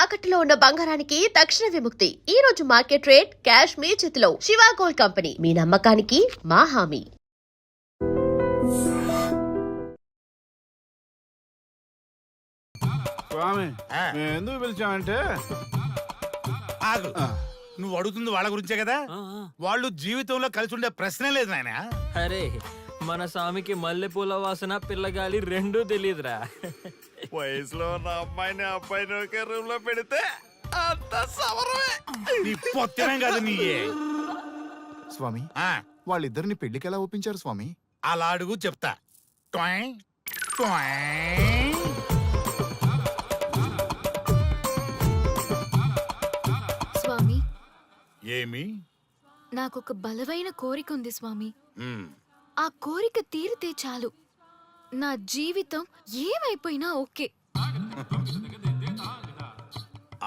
తాకట్టులో ఉన్న బంగారానికి తక్షణ విముక్తి. ఈ రోజు మార్కెట్ రేట్ క్యాష్ మీ చేతిలో. శివ గోల్డ్ కంపెనీ, మీ నమ్మకానికి మా హామీ. స్వామి ఎందుకు పిలిచామంటే ఆగు. నువ్వు అడుగుతుంది వాళ్ళ గురించే కదా. వాళ్ళు జీవితంలో కలిసి ఉండే ప్రశ్నే లేదు నాయన. అరే మన స్వామికి మల్లెపూల వాసన పిల్లగాలి రెండూ తెలియదురా. వయసులో ఉన్న అమ్మాయిని అబ్బాయిని ఒకే రూమ్ లో పెడితే అంత సవరమే. నీ పొత్తమే కాదు నీయే. స్వామి ఆ, వాళ్ళిద్దరిని పెళ్లికి ఎలా ఒప్పించారు స్వామి? అలా అడుగు చెప్తా. ట్వాయ్, ట్వాయ్. స్వామి, ఏమి? నాకొక బలమైన కోరిక ఉంది స్వామి. ఉమ్, ఆ కోరిక తీరితే చాలు, నా జీవితం ఏమైపోయినా ఓకే.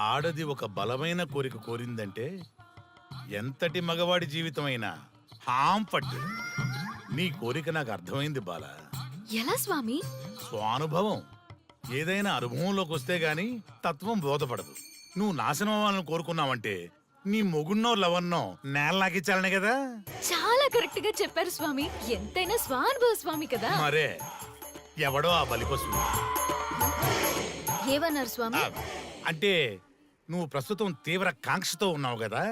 ఆడది ఒక బలమైన కోరిక కోరిందంటే ఎంతటి మగవాడి జీవితమైనా హాం పట్టు. నీ కోరిక నాకు అర్థమైంది బాల. ఎలా స్వామి? స్వానుభవం. ఏదైనా అనుభవంలోకి వస్తే గాని తత్వం బోధపడదు. నువ్వు నాశనం అవ్వాలని కోరుకున్నావంటే నీ మొగున్నో లవన్నో నేల నాకిచ్చాలనే కదా. చాలా కరెక్ట్ గా చెప్పారు స్వామి. ఎంతైనా స్వానుభవ స్వామి కదా. మరే ఎవడో ఆ బలిపశు. ఏమన్నారు స్వామి? అంటే నువ్వు ప్రస్తుతం తీవ్ర కాంక్షతో ఉన్నావు కదా.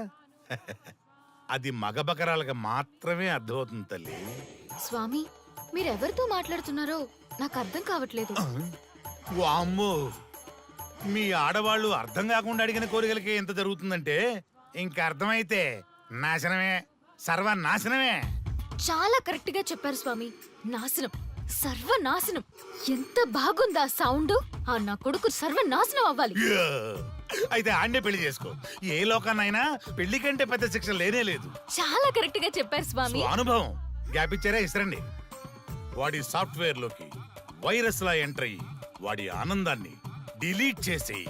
అది మగ బకరాలకు మాత్రమే అర్థమవుతుంది తల్లి. స్వామి, మీరెవరితో మాట్లాడుతున్నారో నాకు అర్థం కావట్లేదు. వామ్మో, మీ ఆడవాళ్ళు అర్థం కాకుండా అడిగిన కోరికలకి ఎంత జరుగుతుందంటే ఇంక అర్థమైతే నాశనమే, సర్వనాశనమే. చాలా కరెక్ట్ గా చెప్పారు స్వామి. నాశనం, సర్వనాశనం. ఎంత బాగుందా సౌండ్. ఆ నా కొడుకు సర్వనాశనం అవ్వాలి. యా! అయితే ఆన్నే పెళ్లి చేసుకో. ఏ లోకాన్నైనా పెళ్లి కంటే పెద్ద శిక్ష లేనే లేదు. చాలా కరెక్ట్ గా చెప్పారు స్వామి. అనుభవం. గ్యాప్ ఇచ్చారా? ఇసరండి. వాడి సాఫ్ట్వేర్ లోకి వైరస్ లా ఎంటర్ అయ్యి వాడి ఆనందాన్ని డిలీట్ చేసి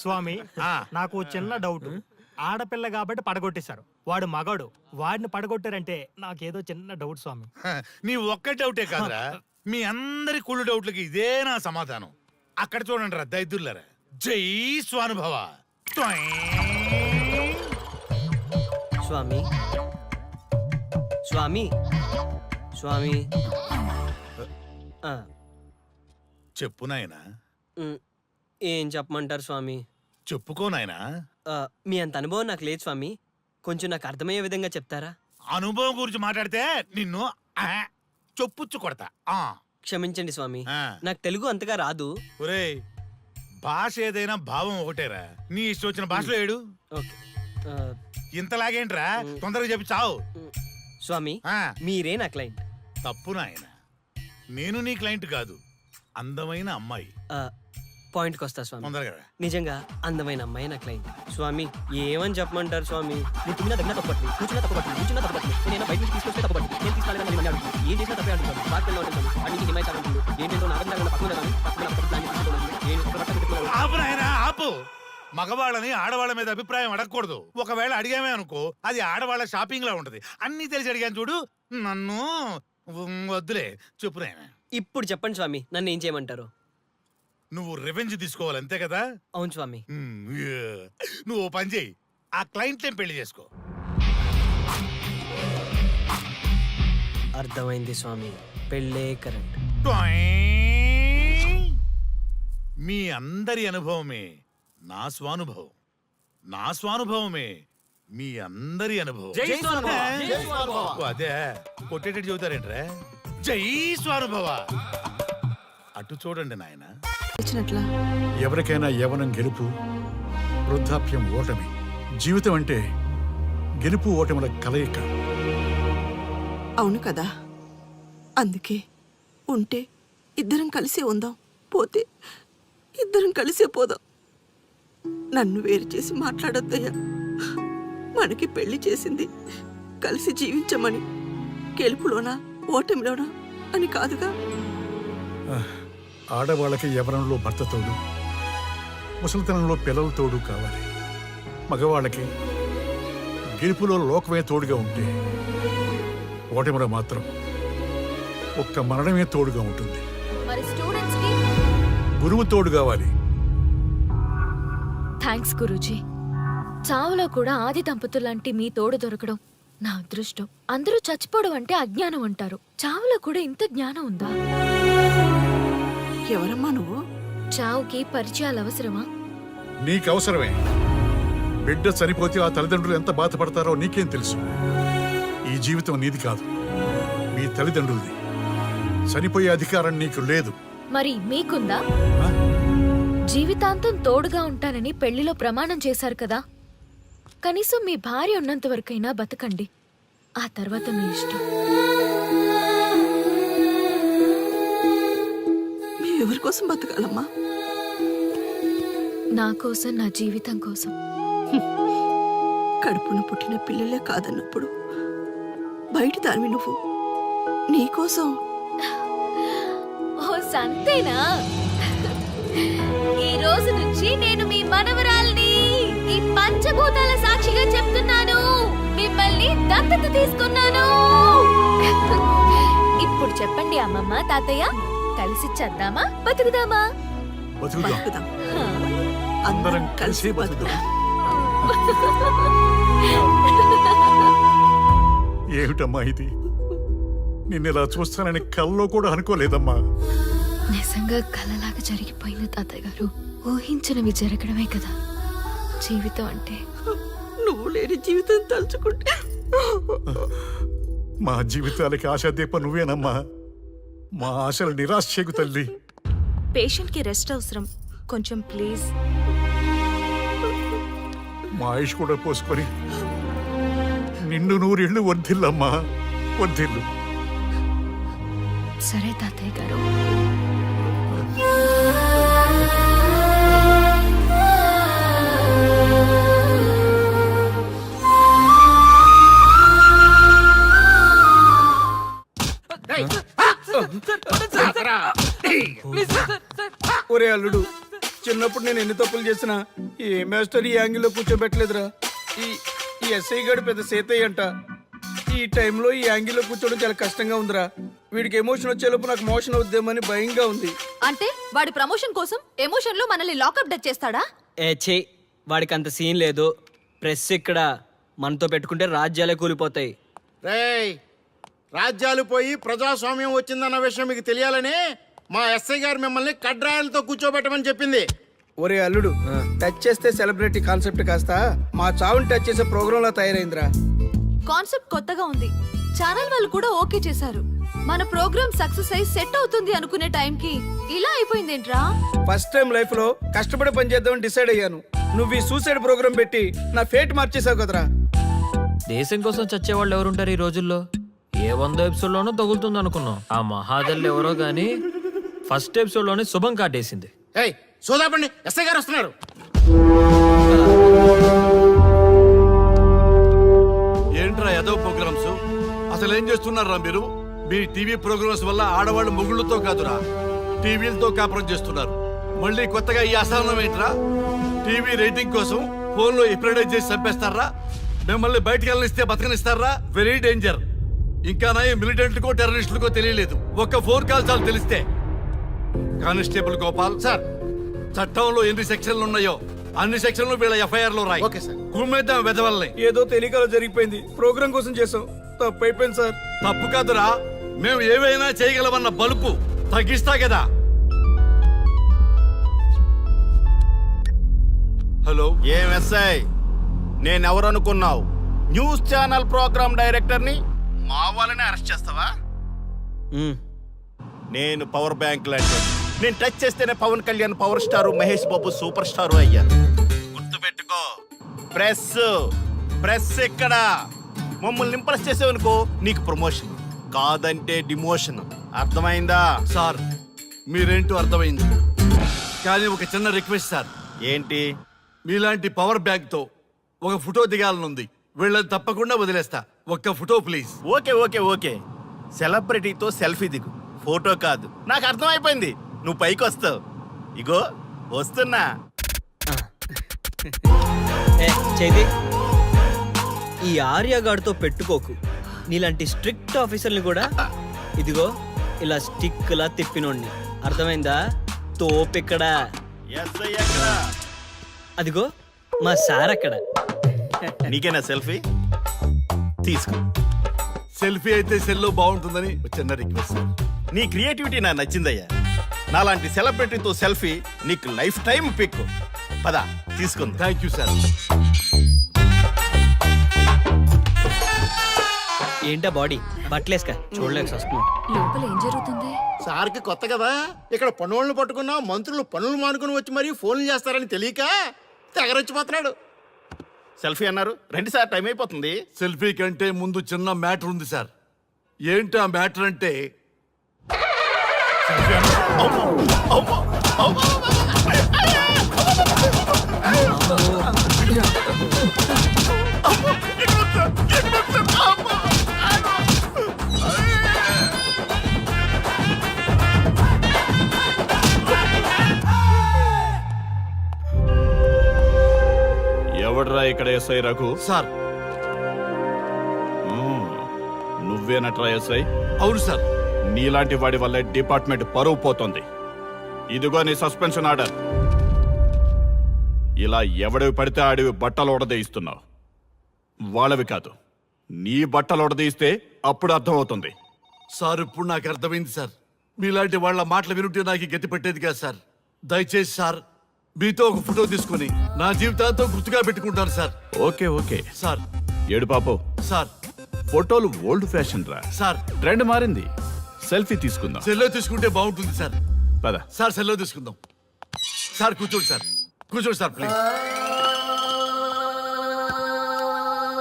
స్వామి, ఆ. నాకు చిన్న డౌట్. ఆడపిల్ల కాబట్టి పడగొట్టేశారు, వాడు మగాడు, వాడిని పడగొట్టారంటే నాకేదో చిన్న డౌట్ స్వామి. నీ ఒక్క డౌటే కాదురా, మీ అందరి కుళ్ళు డౌట్లకి ఇదే నా సమాధానం. అక్కడ చూడండి రా దైదుర్లరా. జై స్వానుభవ. స్వామి స్వామి స్వామి ఆ, చెప్పు నాయనా. ఏం చెప్పమంటారు స్వామి? చెప్పుకో నాయనా. మీ అంత అనుభవం నాకు లేదు స్వామి. కొంచెం నాకు అర్థమయ్యే విధంగా చెప్తారా? అనుభవం గురించి మాట్లాడితే నిన్ను చొప్పుచ్చు కొడతా. క్షమించండి స్వామి, ఆ. నాకు తెలుగు అంతగా రాదు. ఒరేయ్, భాష ఏదైనా భావం ఒకటేరా. నీ ఇష్టం వచ్చిన భాషలో ఏడు. ఓకే. ఆ, ఇంతలాగేంట్రా, తొందరగా చెప్పి చావు. స్వామి, ఆ, మీరే నా క్లయింట్. తప్పు నాయన. నేను నీ క్లయింట్ కాదు, అందమైన అమ్మాయి. పాయింట్కి వస్తా స్వామి. తొందరగా రా. నిజంగా అందమైన అమ్మాయి నా క్లయింట్. స్వామి, ఏమని చెప్పమంటారు స్వామి? నేను తుమ్మినా దగ్గర తప్పట్టు, కూర్చున్నా తప్పట్టు, కూర్చున్నా తప్పట్టు, నేను బయట నుంచి తీసుకొస్తే తప్పట్టు, నేను తీసుకెళ్ళాలని మళ్ళీ అడుగుతాను. ఏం చేసినా తప్పే అడుగుతాను. పార్టీలో ఉంటాను, అన్నింటి హిమాయత్ అంటుంది. ఏంటంటే నా అర్థం పక్కన ఆపు నాయనా, ఆపు. మగవాళ్ళని ఆడవాళ్ళ మీద అభిప్రాయం అడగకూడదు. ఒకవేళ అడిగామే అనుకో, అది ఆడవాళ్ళ షాపింగ్ లా ఉంటది. అన్ని తెలిసి అడిగాను చూడు, నన్ను వద్దులే. చెప్పు నాయనా. ఇప్పుడు చెప్పండి స్వామి, నన్ను ఏం చేయమంటారు? నువ్వు రివెంజ్ తీసుకోవాలి, అంతే కదా? అవును స్వామి. నువ్వు ఓ పని చేయి, ఆ క్లయింట్ పెళ్లి చేసుకో. అర్థమైంది స్వామి, పెళ్ళే కరెక్ట్. మీ అందరి అనుభవమే నా స్వానుభవం, నా స్వానుభవమే మీ అందరి అనుభవం. అదే కొట్టేటట్టు చెబుతారేంట్రా? జై స్వానుభవ. అటు చూడండి నాయన. ఎవరికైనా యవ్వనం గెలుపు, వృద్ధాప్యం ఓటమి. జీవితం అంటే గెలుపు ఓటముల కలయిక. అవును కదా, అందుకే ఉంటే ఇద్దరం కలిసే ఉందాం, పోతే ఇద్దరం కలిసే పోదాం. నన్ను వేరు చేసి మాట్లాడొద్దయ్యా. మనకి పెళ్లి చేసింది కలిసి జీవించమని, గెలుపులోనా ఓటమిలోనా అని కాదుగా. ఆడవాళ్ళకి యవ్వనంలో భర్త తోడు, ముసలితనంలో పిల్లల తోడు కావాలి. మగవాళ్ళకి గెలుపులో లోకమే తోడుగా ఉంటే, ఓటమిలో మాత్రం ఒక్క మరణమే తోడుగా ఉంటుంది. మరి స్టూడెంట్స్ కి గురువు తోడు కావాలి. థ్యాంక్స్ గురూజీ. చావులో కూడా ఆది దంపతులంటే మీ తోడు దొరకడం నా అదృష్టం. అందరూ చచ్చిపోవడం అంటే అజ్ఞానం అంటారు. చావులో కూడా ఇంత జ్ఞానం ఉందా? ఎవరమ్మా నువ్వు? చావుకి పరిచయాలు అవసరమా? నీకు అవసరమే. బిడ్డ చనిపోతే ఆ తల్లిదండ్రులు ఎంత బాధపడతారో నీకేం తెలుసు? ఈ జీవితం నీది కాదు, మీ తల్లిదండ్రులది. చనిపోయే అధికారం నీకు లేదు. మరి మీకుందా? ఆ? జీవితాంతం తోడుగా ఉంటానని పెళ్లిలో ప్రమాణం చేశారు కదా. కనీసం మీ భార్య ఉన్నంత వరకైనా బతకండి. ఆ తర్వాత మీ ఇష్టం. మేము ఎవరి కోసం బతకాలమ్మా? నా కోసం, నా జీవితం కోసం. కడుపున పుట్టిన పిల్లలే కాదన్నప్పుడు బయట దానివి నువ్వు. నీకోసం ఓ సంతేనా? ఈ రోజు నుంచి నేను మీ మనవరాల్ని. ఈ పంచభూతాల సాక్షిగా చెప్తున్నాను, మిమ్మల్ని దత్తత తీసుకున్నాను. ఇప్పుడు చెప్పండి అమ్మమ్మ, తాతయ్య, కలిసి చద్దామా బతుకుదామా? బతుకుదాం. బతుకుదాం. హా. అందరం కలిసే బతుకుదాం. ఏమిటమ్మా ఇది? నిన్నెలా చూస్తానని కల్లో కూడా అనుకోలేదమ్మా. నిజంగా కలలాగా జరిగిపోయింది తాతయ్య గారు. ఊహించినవి జరగడమే కదా జీవితం అంటే. నువ్వు లేని జీవితం తలుచుకుంటే మా జీవితాలకి ఆశాదీప నువ్వేనమ్మా. మా ఆశలు నిరాశ చేయకు తల్లి. పేషెంట్ కి రెస్ట్ అవసరం, కొంచెం ప్లీజ్. మా ఆయుష్ కూడా పోసుకొని నిన్ను నూరేళ్లు వర్ధిల్లమ్మా, వర్ధిల్లు. సరే తాతయ్య గారు. ఒరే అల్లుడు, చిన్నప్పుడు నేను ఎన్ని తప్పులు చేసినా ఏ మాస్టర్ ఈ యాంగిల్లో కూర్చోబెట్టలేదురా. ఈ ఎస్ఐ గడు పెద్ద సేతయ్య అంట. ఈ టైంలో ఈ యాంగిల్లో కూర్చోవడం చాలా కష్టంగా ఉందిరా. వీడికి ఎమోషన్ వచ్చేలోపు నాకు మోషన్ అవుద్దేమని భయంగా ఉంది. అంటే వాడి ప్రమోషన్ కోసం ఎమోషన్ లో మనల్ని లాకప్ డెత్ చేస్తాడా? ఛీ, వాడికి అంత సీన్ లేదు. ప్రెస్ ఇక్కడ మనతో పెట్టుకుంటే రాజ్యాలే కూలిపోతాయి. రేయ్, రాజ్యాలు పోయి ప్రజాస్వామ్యం వచ్చిందన్న విషయం మీకు తెలియాలని మా ఎస్ఐ గారు మిమ్మల్ని కడ్రాయలతో కూర్చోబెట్టమని చెప్పింది. ఒరే అల్లుడు, టచ్ చేస్తే సెలబ్రిటీ కాన్సెప్ట్ కాస్త మా చావుని టచ్ చేసే ప్రోగ్రామ్ లా తయారైందిరా. కాన్సెప్ట్ కొత్తగా ఉంది. ఛానల్ వాళ్ళు కూడా ఓకే చేశారు. మన ప్రోగ్రామ్ సక్సెస్ అయి సెట్ అవుతుంది అనుకునే టైంకి ఇలా అయిపోయిందేంట్రా? ఫస్ట్ టైం లైఫ్ లో కష్టపడి పని చేద్దామని డిసైడ్ అయ్యాను. నువ్వు ఈ సూసైడ్ ప్రోగ్రామ్ పెట్టి నా ఫేట్ మార్చేసావు కదరా. దేశం కోసం చచ్చేవాళ్ళు ఎవరుంటారు ఈ రోజుల్లో? ఏ 100 ఎపిసోడ్లోనో తగులుతుంది అనుకున్నాం. ఆ మహాదల్ ఎవరో గానీ ఫస్ట్ ఎపిసోడ్లోనే శుభం కాటేసింది. ఏయ్, సోదాపండి, ఎస్ఐ గారు వస్తున్నారు. ఏంట్రా ఏదో ప్రోగ్రామ్స్? అసలు ఏం చేస్తున్నారా మీరు? మీ టీవీ ప్రోగ్రామ్స్ వల్ల ఆడవాళ్ళు మొగుళ్ళతో కాదురా, టీవీలతో కాపురం చేస్తున్నారు. మళ్ళీ కొత్తగా ఈ అసహనం ఏంట్రా? టీవీ రేటింగ్ కోసం ఫోన్లో ఎప్రిడైజ్ చేసి చంపేస్తారా? మిమ్మల్ని బయటకు వెళ్ళనిస్తే బతకనిస్తారా? Very danger. ఇంకా నయం మిలిటెంట్లకో టెర్రరిస్టులకో తెలియలేదు, ఒక్క ఫోన్ కాల్ చాలు తెలిస్తే. కానిస్టేబుల్ గోపాల్ సార్, చట్టంలో ఎన్ని సెక్షన్లు ఉన్నాయో అన్ని సెక్షన్లు వీళ్ళ ఎఫ్ఐఆర్ లో రాయి. Okay sir. కుమ్మేద్దాం వెదవల్ని. ఏదో తెలియకలో జరిగిపోయింది. ప్రోగ్రామ్ కోసం చేసాం, తప్పు అయిపోయింది సార్. తప్పు కాదురా, మేము ఏవైనా చేయగలమన్న బలుపు తగ్గిస్తా కదా. హలో, ఏం ఎస్ఐ, నేనెవరనుకున్నావు? న్యూస్ ఛానల్ ప్రోగ్రామ్ డైరెక్టర్ని మా వాళ్ళని అరెస్ట్ చేస్తావా? నేను పవర్ బ్యాంక్ లాంటి. నేను టచ్ చేస్తేనే Pawan Kalyan power star, Mahesh Babu super star అయ్యారు. గుర్తుపెట్టుకో. ప్రెస్ ఎక్కడ? మమ్మల్ని ఇంప్రెస్ చేసావనుకో నీకు ప్రమోషన్, కాదంటే డిమోషన్. అర్థమైందా? సార్ మీరేంటో అర్థమైంది, కానీ ఒక చిన్న రిక్వెస్ట్ సార్. ఏంటి? మీలాంటి పవర్ బ్యాంక్ తో ఒక ఫోటో దిగాలనుంది. వీళ్ళని తప్పకుండా వదిలేస్తా, ఒక్క ఫోటో ప్లీజ్. ఓకే. సెలబ్రిటీతో సెల్ఫీ దిగు, ఫోటో కాదు. నాకు అర్థమైపోయింది, నువ్వు పైకి వస్తావు. ఇగో వస్తున్నా. చైతి, ఈ ఆర్యగాడితో పెట్టుకోకు. నీలాంటి స్ట్రిక్ట్ ఆఫీసర్ని కూడా ఇదిగో ఇలా స్టిక్ లా తిప్పినోడిని అర్థమైందా? తోపిక్కడ అదిగో మా సార్ అక్కడ. నీకేనా సెల్ఫీ తీసుకో. సెల్ఫీ అయితే సెల్లో బాగుంటుందని చిన్న రిక్వెస్ట్. నీ క్రియేటివిటీ నాకు నచ్చిందయ్యా. నాలాంటి సెలబ్రిటీతో సెల్ఫీ నీకు లైఫ్ టైం పిక్. పద తీసుకుంది. Thank you sir. ఏంటా బాడీ బట్టలేసుక చూడలేక వస్తున్నాం. లోపల ఏం జరుగుతుంది? సార్కి కొత్త కదా, ఇక్కడ పనులను పట్టుకున్నా మంత్రులు పనులు మానుకుని వచ్చి మరీ ఫోన్లు చేస్తారని తెలియక తెగరొచ్చిపోతున్నాడు. సెల్ఫీ అన్నారు, రండి సార్, టైం అయిపోతుంది. సెల్ఫీ కంటే ముందు చిన్న మ్యాటర్ ఉంది సార్. ఏంటి ఆ మ్యాటర్ అంటే ఎవడ్రా ఇక్కడ ఎస్ఐ రఘు? సార్. నువ్వేనట్రా ఎస్ఐ? అవును సార్. నీలాంటి వాడి వల్ల డిపార్ట్మెంట్ పరువు పోతుంది. ఇదిగో నీ సస్పెన్షన్ ఆర్డర్. ఇలా ఎవడివి పడితే ఆడివి బట్టలు ఉడదీయిస్తున్నావు. వాళ్ళవి కాదు, నీ బట్టలు ఉడదీయిస్తే అప్పుడు అర్థమవుతుంది. సార్ ఇప్పుడు నాకు అర్థమైంది సార్. మీలాంటి వాళ్ళ మాటలు వినుంటే నాకు గతి పెట్టేది కాదు సార్. దయచేసి సార్ మీతో ఒక ఫోటో తీసుకుని నా జీవితాంతో గుర్తుగా పెట్టుకుంటాను సార్. Okay okay sir. ఏడు పాపం సార్. ఫోటోలు ఓల్డ్ ఫ్యాషన్ రా సార్. ట్రెండ్ మారింది. సెల్ఫీ తీసుకుందాం. సెల్లో తీసుకుంటే బాగుంటుంది సార్. పద సార్ సెల్లో తీసుకుందాం. సార్ కూర్చోండి సార్, కూర్చోండి సార్ ప్లీజ్.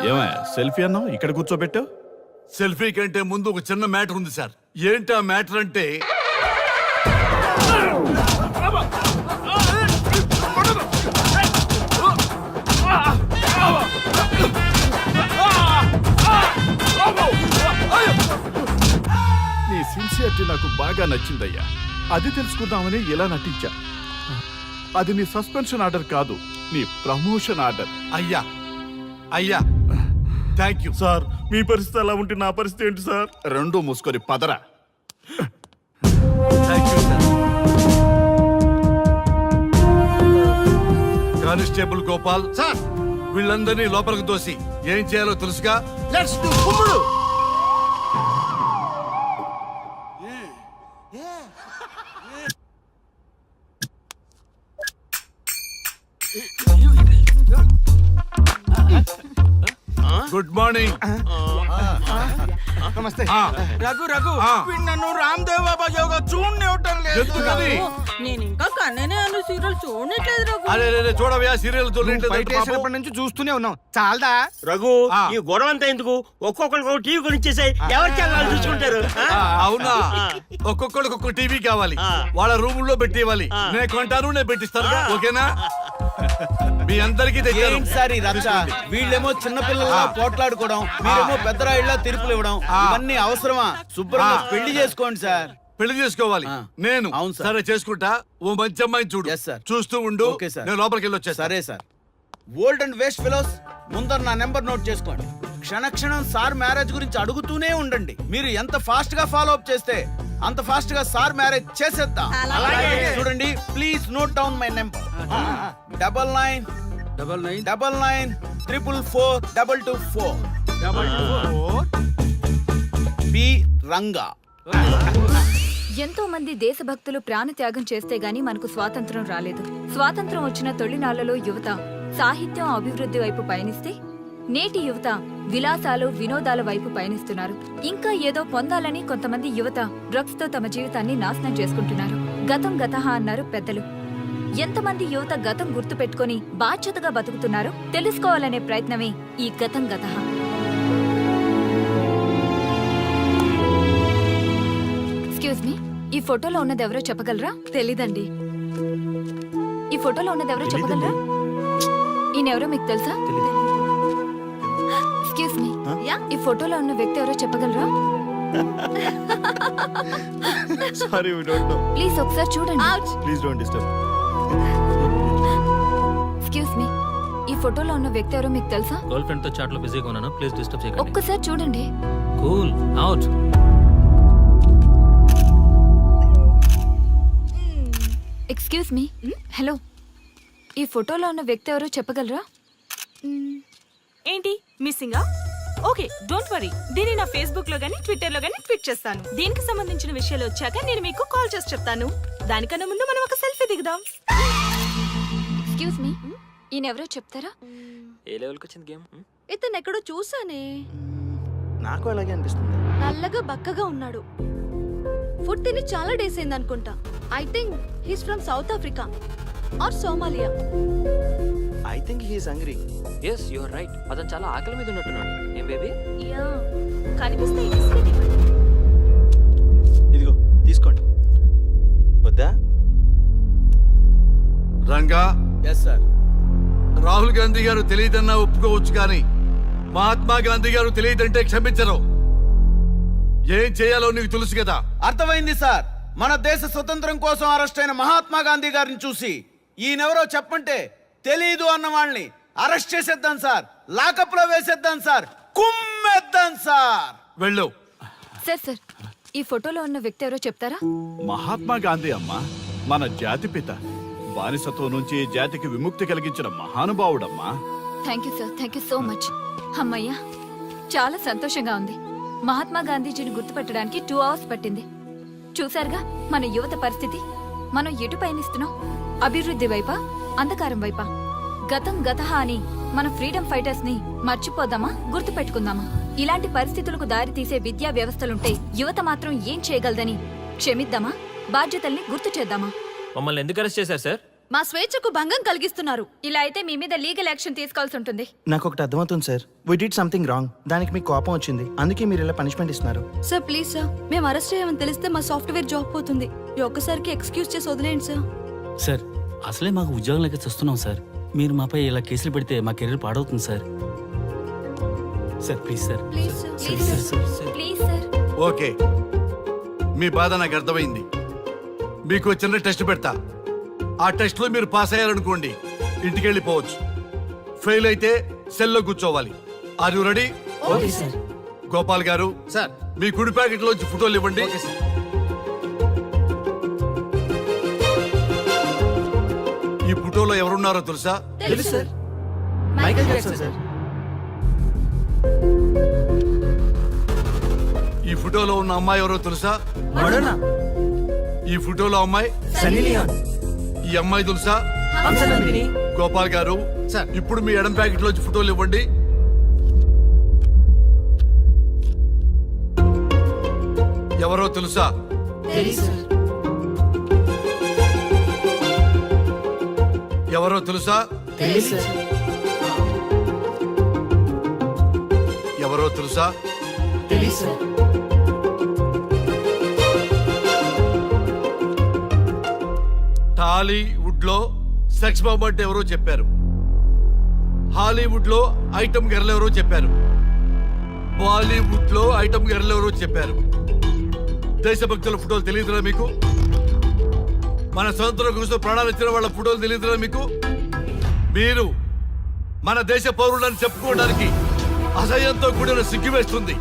ఏమయ్య సెల్ఫీ అన్నావు, ఇక్కడ కూర్చోబెట్టావు? సెల్ఫీ కంటే ముందు ఒక చిన్న మ్యాటర్ ఉంది సార్. ఏంటి ఆ మ్యాటర్ అంటే నీ సిన్సియరిటీ నాకు బాగా నచ్చిందయ్యా. అది తెలుసుకుందామని ఇలా నటించా. అది నీ సస్పెన్షన్ ఆర్డర్ కాదు, నీ ప్రమోషన్ ఆర్డర్. అయ్యా అయ్యా థ్యాంక్ యూ సార్. మీ పరిస్థితి అలా ఉంటే నా పరిస్థితి ఏంటి సార్? రెండు మూసుకొని పదరా. Thank you sir. Constable Gopal sir, వీళ్ళందరినీ లోపలికి తోసి ఏం చేయాలో తెలుసుగా. లెట్స్ డు కుమ్ముడు. Good morning. నమస్తే. రఘు రఘు నన్ను రామ్దేవ్ బాబా యోగా చూడనివ్వటం లేదు. నేను ఇంకా కన్ననే అను సీరియల్ చూడట్లేదు. అరే చూడవయ్యా, సీరియల్ బయట నుంచి చూస్తూనే ఉన్నాం. చాలదా రఘు ఈ గొడవ అంతా ఎందుకు? ఒక్కొక్కరికి టీవీ కొనిచ్చేసాయి, ఎవరి ఛానల్ చూసుకుంటారు. అవునా? ఒక్కొక్కడికి ఒక్కొక్క టీవీ కావాలి, వాళ్ళ రూమ్ లో పెట్టివ్వాలి. నేను కొంటాను, నేను పెట్టిస్తాను. ఓకేనా? మీ అందరికీ సార్ ఈ రచ్చ. వీళ్ళేమో చిన్నపిల్లల పోట్లాడుకోవడం, మీరేమో పెద్దరాయిళ్ళ తీర్పులు ఇవ్వడం, ఇవన్నీ అవసరమా? శుభ్రంగా పెళ్లి చేసుకోండి సార్. పెళ్లి చేసుకోవాలి నేను. అవును సార్. సరే చేసుకుంటా. ఓ మంచి అమ్మాయిని చూడు. Yes, sir. చూస్తూ ఉండు. Okay sir. నేను లోపలికి వెళ్ళి వచ్చేస్తా. సరే sir. Old and waste fellows, ముందర నా నెంబర్ నోట్ చేసుకోండి. క్షణక్షణం సార్ మ్యారేజ్ గురించి అడుగుతూనే ఉండండి. మీరు ఎంత ఫాస్ట్ గా ఫాలో అప్ చేస్తే అంత ఫాస్ట్ గా సార్ మ్యారేజ్ చేసేద్దాం. చూడండి, please note down my number. 9999442224 B Ranga. ఎంతో మంది దేశభక్తులు ప్రాణత్యాగం చేస్తే గాని మనకు స్వాతంత్రం రాలేదు. స్వాతంత్రం వచ్చిన తొలినాళ్లలో యువత సాహిత్యం అభివృద్ధి వైపు పయనిస్తే నేటి యువత విలాసాలు వినోదాల వైపు పయనిస్తున్నారు. ఇంకా ఏదో పొందాలని కొంతమంది యువత డ్రగ్స్ తో తమ జీవితాన్ని నాశనం చేసుకుంటున్నారు. గతం గతహ అన్నారు పెద్దలు. ఎంతమంది యువత గతం గుర్తు పెట్టుకుని బాధ్యతగా బతుకుతున్నారో తెలుసుకోవాలనే ప్రయత్నమే ఈ గతం గతహ. ఎక్స్క్యూజ్ మీ, ఈ ఫోటోలో ఉన్నది ఎవరో చెప్పగలరా? తెలీదండి. ఈ ఫోటోలో ఉన్నది ఎవరో చెప్పగలరా? ఈయనెవరో మీకు తెలుసా? ఎక్స్క్యూజ్ మీ, ఈ ఫోటోలో ఉన్న వ్యక్తి ఎవరో చెప్పగలరా? Sorry, we don't know. Please ఒకసారి చూడండి. Please don't disturb. Excuse me, ఈ ఫోటోలో ఉన్న వ్యక్తి ఎవరో మీకు తెలుసా? గర్ల్ ఫ్రెండ్ తో చాట్ లో బిజీగా ఉన్నాను, ప్లీజ్ డిస్టర్బ్ చేయకండి. ఒక్కసారి చూడండి. Cool out. Excuse me hello ఈ ఫోటోలో ఉన్న వ్యక్తి ఎవరో చెప్పగలరా? ఏంటి మిస్సింగా? ఓకే డోంట్ వరీ, దీన్ని నా ఫేస్బుక్ లో గానీ ట్విట్టర్ లో గానీ ట్వీట్ చేస్తాను. దీనికి సంబంధించిన విషయాలు వచ్చాక నేను మీకు కాల్ చేసి చెప్తాను. దానికన్నా ముందు మనం ఒక సెల్ఫీ దిగుదాం. ఎక్స్క్యూజ్ మీ ఈయన ఎవరో చెప్తారా? ఏ లెవెల్కి వచ్చింది గేమ్? ఇతను ఎక్కడో చూసానే. నాకు అలాగే అనిపిస్తుంది. నల్లగా బక్కగా ఉన్నాడు. ఫుడ్ తిని చాలా డేస్ అయింది అనుకుంటా. I think he's from South Africa or Somalia. I think he's hungry. Yes you are right. అతను చాలా ఆకలి మీద ఉన్నట్టున్నాడు. ఏం బేబీ? యా కనిపిస్తే ఈ బిస్కెట్ ఇవ్వండి. ఇదిగో తీసుకోండి. వద్దా? Ranga, yes sir. రాహుల్ గాంధీ గారు తెలియదన్నా ఒప్పుకోవచ్చు కానీ మహాత్మా గాంధీ గారు తెలియదంటే క్షమించరు. ఏం చేయాలో నీకు తెలుసు కదా. అర్థమైంది సార్. మన దేశ స్వతంత్రం కోసం అరెస్ట్ అయిన మహాత్మా గాంధీ గారిని చూసి ఈయనెవరో చెప్పంటే తెలీదు అన్న వాళ్ళని అరెస్ట్ చేసేద్దాం సార్. లాకప్ లో వేసేద్దాం సార్. కుమ్మేద్దాం సార్. వెళ్ళు. సార్ సార్ ఈ ఫోటోలో ఉన్న వ్యక్తి ఎవరో చెప్తారా? మహాత్మా గాంధీ అమ్మా, మన జాతిపిత. బానిసత్వం నుంచి జాతికి విముక్తి కలిగించిన మహానుభావుడమ్మా. Thank you sir, thank you so much. అమ్మయ్యా చాలా సంతోషంగా ఉంది. మహాత్మా గాంధీజీని గుర్తుపట్టడానికి 2 hours పట్టింది. చూసారుగా మన యువత పరిస్థితి. మనం ఎటు పయనిస్తున్నాం? అభివృద్ధి వైపా, అంధకారం వైపా? గతం గతహ అని మన ఫ్రీడమ్ ఫైటర్స్ ని మర్చిపోదామా, గుర్తుపెట్టుకుందామా? ఇలాంటి పరిస్థితులకు దారి తీసే విద్యా వ్యవస్థలుంటే యువత మాత్రం ఏం చేయగలదని క్షమిద్దామా, బాధ్యతల్ని గుర్తు చేద్దామా? మమ్మల్ని ఎందుకు అరెస్ట్ చేశారు సార్? మా స్వేచ్ఛకు భంగం కలిగిస్తున్నారు. ఇలా అయితే మీ మీద లీగల్ యాక్షన్ తీసుకోవాల్సి ఉంటుంది. నాకు ఒకటి అర్థమవుతుంది sir. We did something wrong. దానికి మీకు కోపం వచ్చింది, అందుకే మీరు ఇలా పనిష్మెంట్ ఇస్తున్నారు. సార్ ప్లీజ్ సార్, మేము అరెస్ట్ అయ్యామని తెలిస్తే మా సాఫ్ట్వేర్ జాబ్ పోతుంది. ఈ ఒక్కసారికి ఎక్స్క్యూజ్ చేసి వదిలేండి సార్. సార్ అసలే మాకు ఉద్యోగం లేక చూస్తున్నాం సార్. మీరు మాపై ఇలా కేసులు పెడితే మా కెరీర్ పాడవుతుంది sir. Sir please sir. Please sir, please sir. Please sir. Okay, మీ బాధ నాకు అర్థమైంది. మీకు చిన్న టెస్ట్ పెడతా. ఆ టెస్ట్ లో మీరు పాస్ అయ్యారనుకోండి, ఇంటికి వెళ్ళిపోవచ్చు. ఫెయిల్ అయితే సెల్లో కూర్చోవాలి. Are you ready? Okay sir. Gopal garu sir. మీ కుడి ప్యాకెట్ లోంచి ఫోటోలు ఇవ్వండి. ఈ ఫోటోలో ఎవరున్నారో తెలుసా? తెలుసు సార్. Michael Jackson sir. ఈ ఫోటోలో ఉన్న అమ్మాయి ఎవరో తెలుసా? మడోనా. ఈ ఫోటోలో అమ్మాయి సన్నీ లియోన్. ఈ అమ్మాయి తెలుసా? హంసనందిని. గోపాల్ గారు సార్. ఇప్పుడు మీ ఎడం ప్యాకెట్ లోంచి ఫోటోలు ఇవ్వండి. ఎవరో తెలుసా? తెలుసు సార్. ఎవరో తెలుసా? తెలుసు సార్. ఎవరో తెలుసా? తెలుసు సార్. టాలీవుడ్ లో సెక్స్ బాంబ్ అంటే ఎవరో చెప్పారు. హాలీవుడ్ లో ఐటమ్ గర్ల్ ఎవరో చెప్పారు. బాలీవుడ్ లో ఐటమ్ గర్ల్ ఎవరో చెప్పారు. దేశభక్తుల ఫోటోలు తెలియదురా మీకు? మన స్వతంత్రం కోసం ప్రాణాలు ఇచ్చిన వాళ్ళ ఫోటోలు తెలియదురా మీకు? మీరు మన దేశ పౌరులని చెప్పుకోవడానికి అసహ్యంతో కూడిన సిగ్గు వేస్తుంది,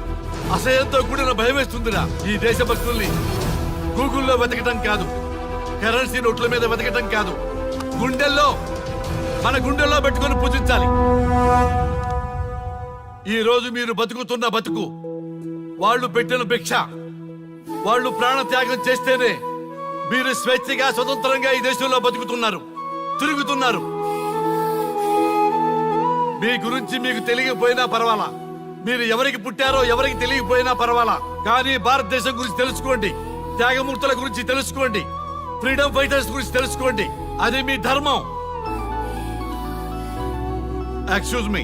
అసహ్యంతో కూడిన భయం వేస్తుందిరా. ఈ దేశభక్తుల్ని గూగుల్లో వెతకటం కాదు, కరెన్సీ నోట్ల మీద వెతకటం కాదు, మన గుండెల్లో పెట్టుకొని పూజించాలి. ఈ రోజు మీరు బతుకుతున్న బతుకు వాళ్ళు పెట్టిన భిక్ష. వాళ్ళు ప్రాణ త్యాగం చేస్తేనే మీరు స్వేచ్ఛగా స్వతంత్రంగా ఈ దేశంలో బతుకుతున్నారు, తిరుగుతున్నారు. మీ గురించి మీకు తెలియకపోయినా పర్వాలా, మీరు ఎవరికి పుట్టారో ఎవరికి తెలియకపోయినా పర్వాలా, కానీ భారతదేశం గురించి తెలుసుకోండి, త్యాగమూర్తుల గురించి తెలుసుకోండి, ఫ్రీడమ్ ఫైటర్స్ గురించి తెలుసుకోండి. అది మీ ధర్మం. Excuse me.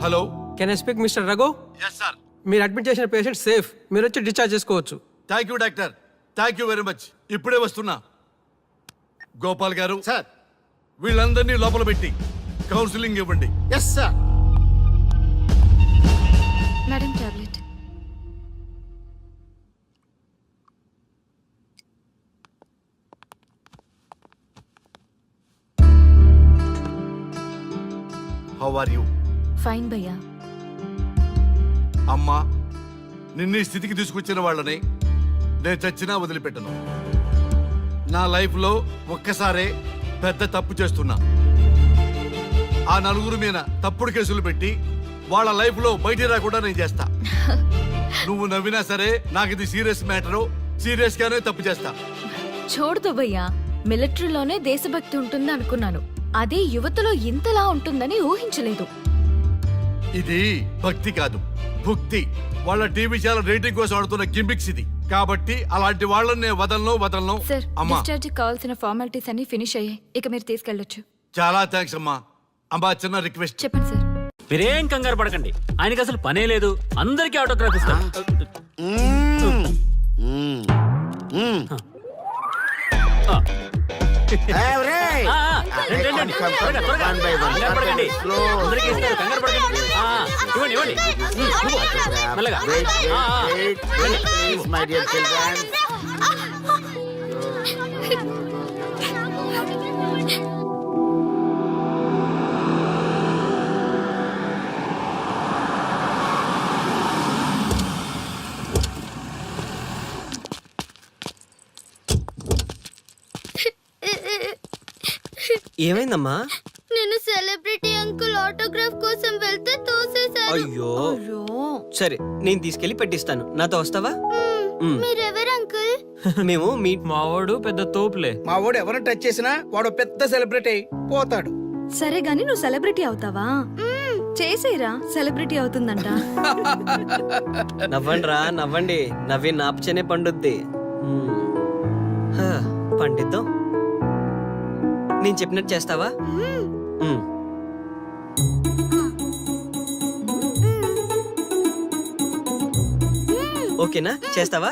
Hello, can I speak mister Raghu? Yes sir. మీరు అడ్మిట్ చేసిన పేషెంట్ సేఫ్, మీరు వచ్చి డిశ్చార్జ్ చేసుకోవచ్చు. Thank you doctor, thank you very much. ఇప్పుడే వస్తున్నా. గోపాల్ గారు సార్. వీళ్ళందరినీ లోపల పెట్టి కౌన్సిలింగ్ ఇవ్వండి. Yes sir. Madam tablet. How are you? Fine భయ్యా. అమ్మా, నిన్ను ఈ స్థితికి తీసుకొచ్చిన వాళ్ళని నేను చచ్చినా వదిలిపెట్టను. నా లైఫ్లో ఒక్కసారే పెద్ద తప్పు చేస్తున్నా. ఆ నలుగురు మీద తప్పుడు కేసులు పెట్టి వాళ్ళ లైఫ్లో బయట రాకుండా నేను చేస్తా. నువ్వు నవ్వినా సరే నాకు ఇది సీరియస్ మ్యాటరు, సీరియస్ గానే తప్పు చేస్తా. చూడదు భయ్యా, మిలిటరీలోనే దేశభక్తి ఉంటుంది అనుకున్నాను. అదే యువతలో ఇంతలా ఉంటుందని ఊహించలేదు. ఇది భక్తి కాదు, భుక్తి. వాళ్ళ టీవీ ఛానల్ రేటింగ్ కోసం ఆడుతున్న గిమిక్స్ ఇది. కాబట్టి అలాంటి వాళ్ళని నేను వదలను. సార్, అమ్మా డిశ్చార్జ్ కావాల్సిన ఫార్మాలిటీస్ అన్ని ఫినిష్ అయ్యాయి. ఇక మీరు తీసుకెళ్ళొచ్చు. చాలా థ్యాంక్స్ అమ్మా. అమ్మా చిన్న రిక్వెస్ట్. చెప్పండి సార్. మీరేం కంగారు పడకండి, ఆయనకి అసలు పనే లేదు. అందరికీ ఆటోగ్రాఫ్ ఇస్తారు. ఏమైందమ్మా? నేను సెలబ్రిటీ అంకుల్ ఆటోగ్రాఫ్ కోసం వెళ్తే తోసేశారు. అయ్యో, సరే నేను తీసుకెళ్లి పెట్టిస్తాను. నాతో వస్తావా? మీరెవరు అంకుల్? మేము మీ మావాడు పెద్ద తోపులే. మా వాడు ఎవరిని టచ్ చేసినా వాడు పెద్ద సెలబ్రిటీ అయి పోతాడు. సరే గాని నువ్వు సెలబ్రిటీ అవుతావా? చేసేరా, సెలబ్రిటీ అవుతుందంట. నవ్వండిరా, నవ్వండి. నవ్వి నాపచనే పండుద్ది. పండిద్దాం. నేను చెప్పినట్టు చేస్తావా? ఓకేనా? చేస్తావా?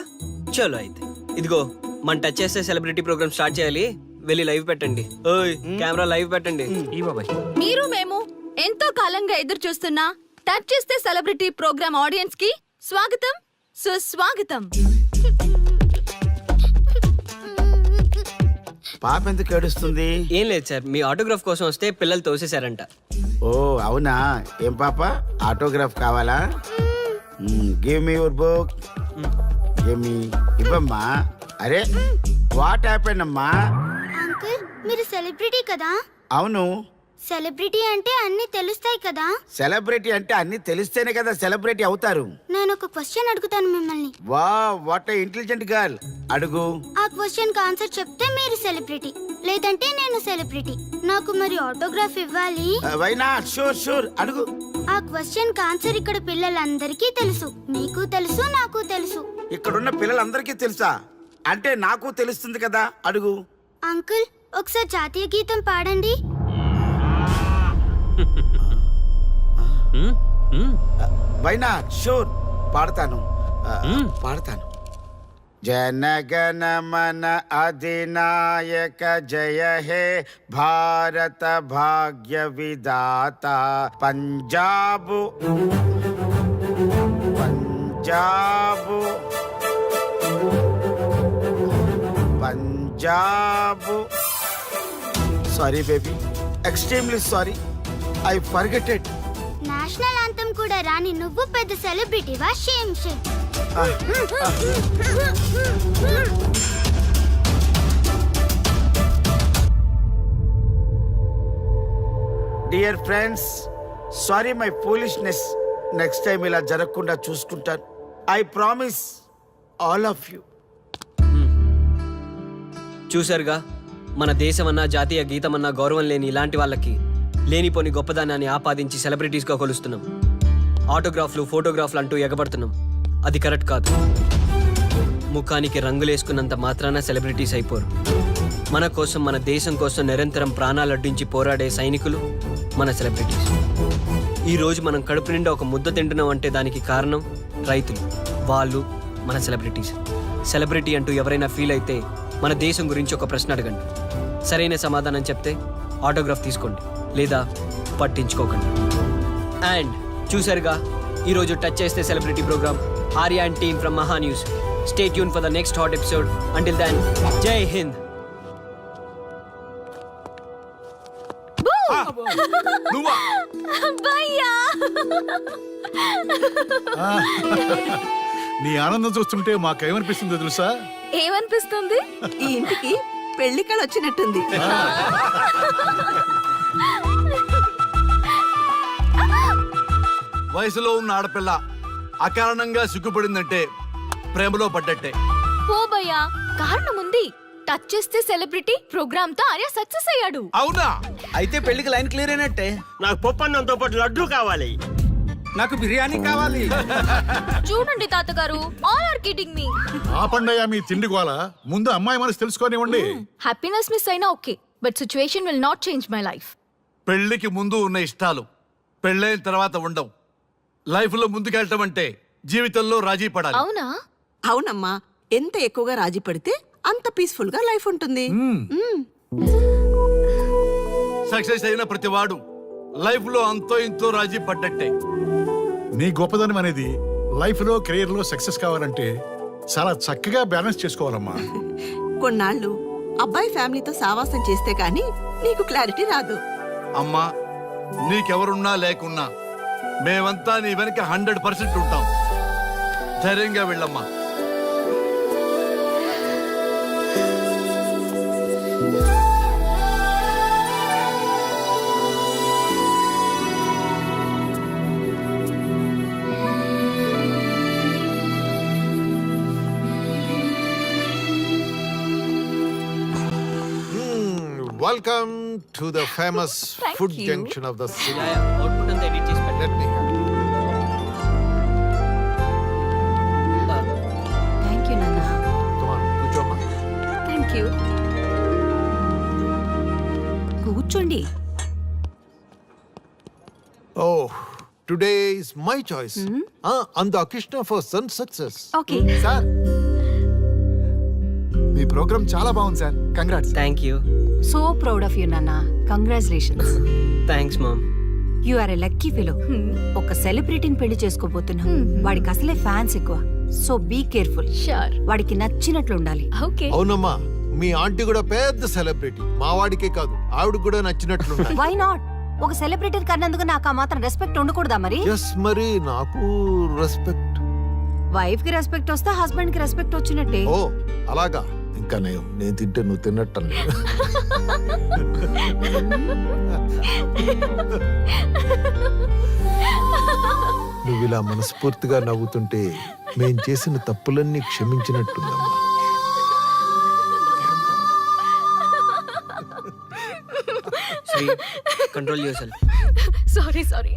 చలో అయితే. ఇదిగో, మన టచ్ చేస్తే సెలబ్రిటీ ప్రోగ్రామ్ స్టార్ట్ చేయాలి. వెళ్ళి లైవ్ పెట్టండి. ఓయ్, కెమెరా లైవ్ పెట్టండి. ఈ బాబాయ్, మీరు మేము ఎంతో కాలంగా ఎదురు చూస్తున్న టచ్ చేస్తే సెలబ్రిటీ ప్రోగ్రామ్ ఆడియన్స్ కి స్వాగతం, సుస్వాగతం. పాప ఎందుకు ఏడుస్తుంది? ఏం లేదు సార్, మీ ఆటోగ్రాఫ్ కోసం వస్తే పిల్లలు తోసేశారంట. ఓ అవునా? ఏం పాప, ఆటోగ్రాఫ్ కావాలా? Give me your book. Give me. ఇవ్వమ్మా. అరే వాట్ హ్యాపెండ్ అమ్మా? అంకుల్, మీరు సెలబ్రిటీ కదా? అవును. సెలబ్రిటీ అంటే అన్ని తెలుస్తాయి కదా? సెలబ్రిటీ అంటే అన్ని తెలిస్తేనే కదా సెలబ్రిటీ అవుతారు. నేను ఒక క్వశ్చన్ అడుగుతాను మిమ్మల్ని. వా, వాట్ ఏ ఇంటెలిజెంట్ గర్ల్. అడుగు. ఆ క్వశ్చన్ కి ఆన్సర్ చెప్తే మీరు సెలబ్రిటీ, లేదంటే నేను సెలబ్రిటీ. నాకు మరి ఆటోగ్రాఫ్ ఇవ్వాలి. Why not? షూర్ షూర్, అడుగు. ఆ క్వశ్చన్ కి ఆన్సర్ ఇక్కడ పిల్లలందరికీ తెలుసు. మీకు తెలుసు, నాకు తెలుసు. ఇక్కడున్న పిల్లలందరికీ తెలుసా? అంటే నాకు తెలుస్తుంది కదా. అడుగు. అంకుల్, ఒకసారి జాతీయ గీతం పాడండి. Why not? షూర్, పాడతాను. పాడతాను. జనగణ మన అధినాయక జయ హే భారత భాగ్య విధాత. Punjab Punjab Punjab. Sorry baby, extremely sorry. I forget it. National anthem కూడా రాని నువ్వు పెద్ద సెలబ్రిటీవా? Shame shame. Dear friends, sorry my foolishness. Next time ఇలా జరగకుండా చూసుకుంటాను. I promise all of you. చూశారుగా, మన దేశమన్నా జాతీయ గీతమన్నా గౌరవం లేని ఇలాంటి వాళ్ళకి లేనిపోని గొప్పదానాన్ని ఆపాదించి సెలబ్రిటీస్గా కొలుస్తున్నాం. ఆటోగ్రాఫ్లు, ఫోటోగ్రాఫ్లు అంటూ ఎగబడుతున్నాం. అది కరెక్ట్ కాదు. ముఖానికి రంగులేసుకున్నంత మాత్రాన సెలబ్రిటీస్ అయిపోరు. మన కోసం, మన దేశం కోసం నిరంతరం ప్రాణాలు అడ్డించి పోరాడే సైనికులు మన సెలబ్రిటీస్. ఈ రోజు మనం కడుపు నిండా ఒక ముద్ద తింటున్నాం అంటే దానికి కారణం రైతులు. వాళ్ళు మన సెలబ్రిటీస్. సెలబ్రిటీ అంటూ ఎవరైనా ఫీల్ అయితే మన దేశం గురించి ఒక ప్రశ్న అడగండి. సరైన సమాధానం చెప్తే ఆటోగ్రాఫ్ తీసుకోండి, లేదా పట్టించుకోకండి. అండ్ చూసారుగా, ఈరోజు టచ్ చేస్తే celebrity programme. Arya and team from Maha news. Stay tune for the next hot episode. Until then, జై హింద్. నీ ఆనందం చూస్తుంటే మాకేమనిపిస్తుందో తెలుసా? ఏమనిపిస్తుంది? ఈ ఇంటికి పెళ్లికలు వచ్చినట్టుంది. వయసులో ఉన్న ఆడపిల్ల అకారణంగా సిగ్గుపడిందంటే ప్రేమలో పడ్డట్టే. పో భయ్యా, కారణం ఉంది. టచ్ చేస్తే సెలబ్రిటీ ప్రోగ్రామ్ తో ఆర్య సక్సెస్ అయ్యాడు. అవునా? అయితే పెళ్లికి లైన్ క్లియర్ అయినట్టే. నాకు పప్పన్నంతో పాటు లడ్డు కావాలి. నాకు బిర్యానీ కావాలి. చూడండి తాతగారు, ఆల్ ఆర్ కిడింగ్ మీ. ఆపండయ్యా మీ తిండి గోల. ముందు అమ్మాయి మనసు తెలుసుకోనివ్వండి. హ్యాపీనెస్ మిస్ అయినా okay, but situation will not change my life. పెళ్లికి ముందు ఉన్న ఇష్టాలు పెళ్ళైన తర్వాత ఉండవు. లైఫ్ లో ముందుకెళ్ళటం అంటే జీవితంలో రాజీ పడాలి. అవునా? అవునమ్మా, ఎంత ఎక్కువగా రాజీ పడితే అంత పీస్ఫుల్ గా లైఫ్ ఉంటుంది. సక్సెస్ అయిన ప్రతివాడు లైఫ్ లో అంతో ఇంతో రాజీ పడ్డట్టే. నీ గొప్పదనం అనేది లైఫ్ లో కెరీర్ లో సక్సెస్ కావాలంటే చాలా చక్కగా బ్యాలెన్స్ చేసుకోవాలమ్మా. కొన్నాళ్ళు అబ్బాయి ఫ్యామిలీతో సావాసం చేస్తే గానీ నీకు క్లారిటీ రాదు. అమ్మా, నీకెవరున్నా లేకున్నా మేమంతా నీ వెనక 100% ఉంటాం. ధైర్యంగా వెళ్ళమ్మా. Welcome to the famous Thank food you. junction of the city. Output అంతా ఎడిట్ చేసి పెట్టండి. Let me help. Thank you నాన్న. Come on, కూర్చోమ్మా. Thank you. కూర్చోండి. Oh, today is my choice. And the Krishna for son success. Okay. Sir, మీ programme చాలా బాగుంది sir. Congrats. Thank you. So proud of you నాన్న. Congratulations. Thanks mom. You are a lucky fellow. ఒక సెలబ్రిటీని పెళ్లి చేసుకోబోతున్నాం. వాడికి అసలే ఫ్యాన్స్ ఎక్కువ. So be careful. షూర్. వాడికి నచ్చినట్లు ఉండాలి. ఓకే. అవునమ్మా, మీ ఆంటీ కూడా పెద్ద సెలబ్రిటీ. మా వాడికే కాదు, ఆవిడ కూడా నచ్చినట్లు. Why not? ఒక సెలబ్రిటీ కన్నందుకు నాకు ఆ మాత్రం రెస్పెక్ట్ ఉండకూడదా మరి? ఎస్, మరి నాకు రెస్పెక్ట్. వైఫ్ కి రెస్పెక్ట్ వస్తే హస్బెండ్ కి రెస్పెక్ట్ వచ్చినట్టే. ఓ అలాగా? ఇంకా నేను తింటే నువ్వు తిన్నట్టు. నువ్వు ఇలా మనస్ఫూర్తిగా నవ్వుతుంటే మేం చేసిన తప్పులన్నీ క్షమించినట్టుందమ్మా. Sri, control yourself. Sorry.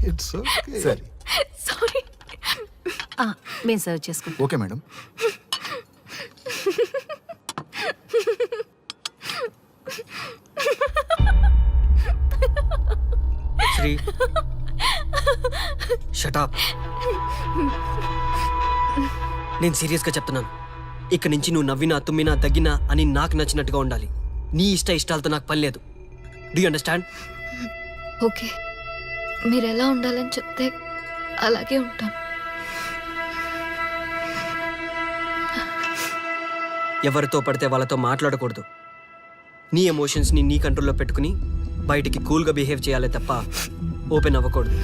It's okay. సరే, సారీ. మేము సర్వ్ చేసుకుంటాం. Okay madam. Sri, shut up. నేను సీరియస్గా చెప్తున్నాను. ఇక్కడి నుంచి నువ్వు నవ్వినా తుమ్మినా దగ్గినా అని నాకు నచ్చినట్టుగా ఉండాలి. నీ ఇష్టాలతో నాకు పని లేదు. Do you understand? ఓకే, మీరు ఎలా ఉండాలని చెప్తే అలాగే ఉంటాను. ఎవరితో పడితే వాళ్ళతో మాట్లాడకూడదు. నీ ఎమోషన్స్ని నీ కంట్రోల్లో పెట్టుకుని బయటికి కూల్గా బిహేవ్ చేయాలి తప్ప ఓపెన్ అవ్వకూడదు.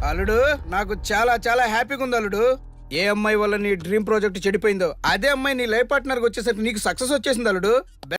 అల్లుడు, నాకు చాలా చాలా హ్యాపీగా ఉంది అల్లుడు. ఏ అమ్మాయి వల్ల నీ డ్రీమ్ ప్రాజెక్ట్ చెడిపోయిందో అదే అమ్మాయి నీ లైఫ్ పార్ట్నర్కి వచ్చేసరికి నీకు సక్సెస్ వచ్చేసింది అల్లుడు.